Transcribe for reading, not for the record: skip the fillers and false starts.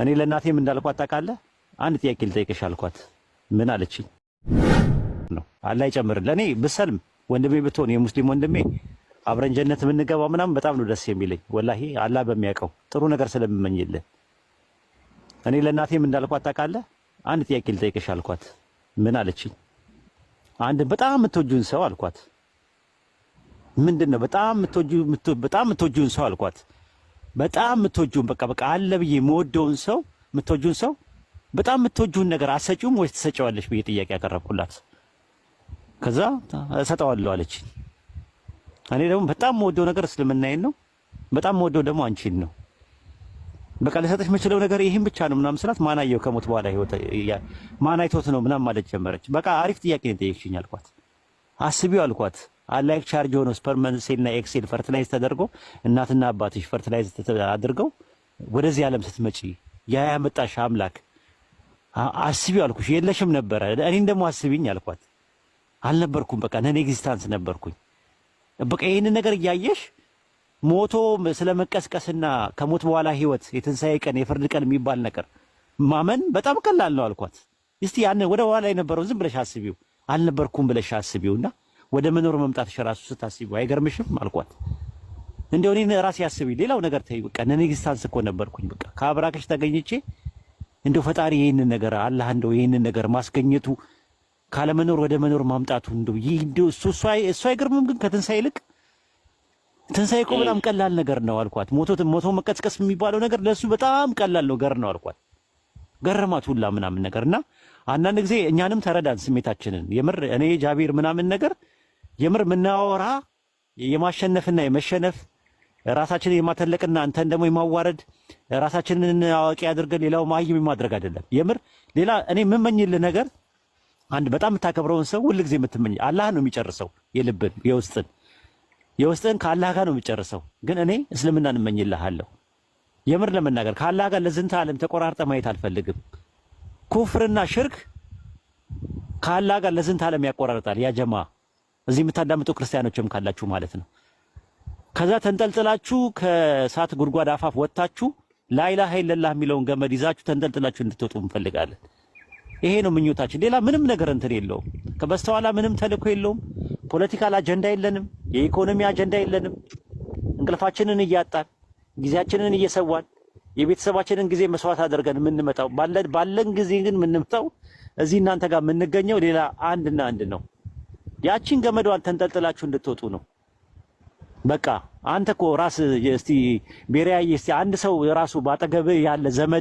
እኔ ለእናቴም እንዳልኳት ታውቃለህ፣ አንድ ጥያቄ ልጠይቅሽ አልኳት። ምን አለችኝ? ነው አላህ ይጨምርልህ። ለእኔ ብሰልም ወንድሜ ብትሆን የሙስሊም ወንድሜ አብረን ጀነት የምንገባው ምናምን በጣም ነው ደስ የሚለኝ። ወላሂ አላህ በሚያውቀው ጥሩ ነገር ስለምመኝልህ። እኔ ለእናቴም እንዳልኳት ታውቃለህ፣ አንድ ጥያቄ ልጠይቅሽ አልኳት። ምን አለችኝ? አንድ በጣም የምትወጂውን ሰው አልኳት። ምንድነው በጣም የምትወጂውን ሰው አልኳት። በጣም የምትወጂውን በቃ አለ ብዬ የምወደውን ሰው የምትወጂውን ሰው በጣም የምትወጂውን ነገር አሰጪውም ወይስ ትሰጪዋለሽ ብዬ ጥያቄ ያቀረብኩላት። ከዛ እሰጠዋለሁ አለች። እኔ ደግሞ በጣም የምወደው ነገር እስልምናዬን ነው፣ በጣም የምወደው ደግሞ አንቺን ነው። በቃ ልሰጥሽ የምችለው ነገር ይሄን ብቻ ነው ምናምን ስላት ማን አየው ከሞት በኋላ ህይወት ማን አይቶት ነው ምናምን ማለት ጀመረች። በቃ አሪፍ ጥያቄ ነው ጠየቅሽኝ አልኳት። አስቢው አልኳት። አላይክ ቻርጅ ሆኖ ስፐርመን ሴልና ኤክሴል ፈርቲላይዝ ተደርጎ እናትና አባትሽ ፈርቲላይዝ አድርገው ወደዚህ ዓለም ስትመጪ ያ ያመጣሽ አምላክ አስቢው አልኩሽ። የለሽም ነበረ። እኔን ደግሞ አስቢኝ አልኳት። አልነበርኩም፣ በቃ ነን ኤግዚስታንስ ነበርኩኝ። በቃ ይሄንን ነገር እያየሽ ሞቶ ስለመቀስቀስና ከሞት በኋላ ህይወት የትንሣኤ ቀን የፍርድ ቀን የሚባል ነገር ማመን በጣም ቀላል ነው አልኳት። እስቲ ያን ወደ ኋላ የነበረው ዝም ብለሽ አስቢው፣ አልነበርኩም ብለሽ አስቢውና ወደ መኖር መምጣትሽ ራሱ ስታስቢው አይገርምሽም አልኳት። እንደው እኔን ራሴ አስቢ፣ ሌላው ነገር ተይ፣ በቃ ነን ኤግዚስታንስ እኮ ነበርኩኝ። በቃ ከአብራክሽ ተገኝቼ እንደው ፈጣሪ ይሄንን ነገር አላህ እንደው ይሄንን ነገር ማስገኘቱ ካለመኖር ወደ መኖር ማምጣቱ እንደው ይህ እንደው እሱ አይገርምም? ግን ከትንሣኤ ይልቅ ትንሣኤ እኮ በጣም ቀላል ነገር ነው አልኳት። ሞቶ መቀስቀስ የሚባለው ነገር ለሱ በጣም ቀላል ነው ገር ነው አልኳት። ገረማት ሁላ ምናምን ነገርና አንዳንድ ጊዜ እኛንም ተረዳን ስሜታችንን። የምር እኔ ጃቢር ምናምን ነገር የምር ምናወራ የማሸነፍና የመሸነፍ ራሳችንን የማተለቅና አንተን ደግሞ የማዋረድ ራሳችንን አዋቂ አድርገን ሌላው ማይም የማድረግ አይደለም። የምር ሌላ እኔ የምመኝልህ ነገር አንድ በጣም የምታከብረውን ሰው ሁልጊዜ የምትመኝ አላህ ነው የሚጨርሰው። የልብን የውስጥን ከአላህ ጋር ነው የሚጨርሰው። ግን እኔ እስልምናን እመኝልሃለሁ። የምር ለመናገር ከአላህ ጋር ለዝንተ ዓለም ተቆራርጠ ማየት አልፈልግም። ኩፍርና ሽርክ ከአላህ ጋር ለዝንተ ዓለም ያቆራርጣል። ያ ጀማ እዚህ የምታዳምጡ ክርስቲያኖችም ካላችሁ ማለት ነው። ከዛ ተንጠልጥላችሁ ከእሳት ጉድጓድ አፋፍ ወጥታችሁ ላኢላሃ ኢለላህ የሚለውን ገመድ ይዛችሁ ተንጠልጥላችሁ እንድትወጡ እንፈልጋለን። ይሄ ነው ምኞታችን። ሌላ ምንም ነገር እንትን የለውም። ከበስተኋላ ምንም ተልእኮ የለውም። ፖለቲካል አጀንዳ የለንም። የኢኮኖሚ አጀንዳ የለንም። እንቅልፋችንን እያጣን ጊዜያችንን እየሰዋን የቤተሰባችንን ጊዜ መስዋዕት አድርገን የምንመጣው ባለን ጊዜ ግን የምንመጣው እዚህ እናንተ ጋር የምንገኘው ሌላ አንድና አንድ ነው። ያቺን ገመዷን ተንጠልጥላችሁ እንድትወጡ ነው። በቃ አንተ እኮ ራስ እስቲ ቤሪያዬ እስቲ አንድ ሰው ራሱ ባጠገብህ ያለ ዘመድ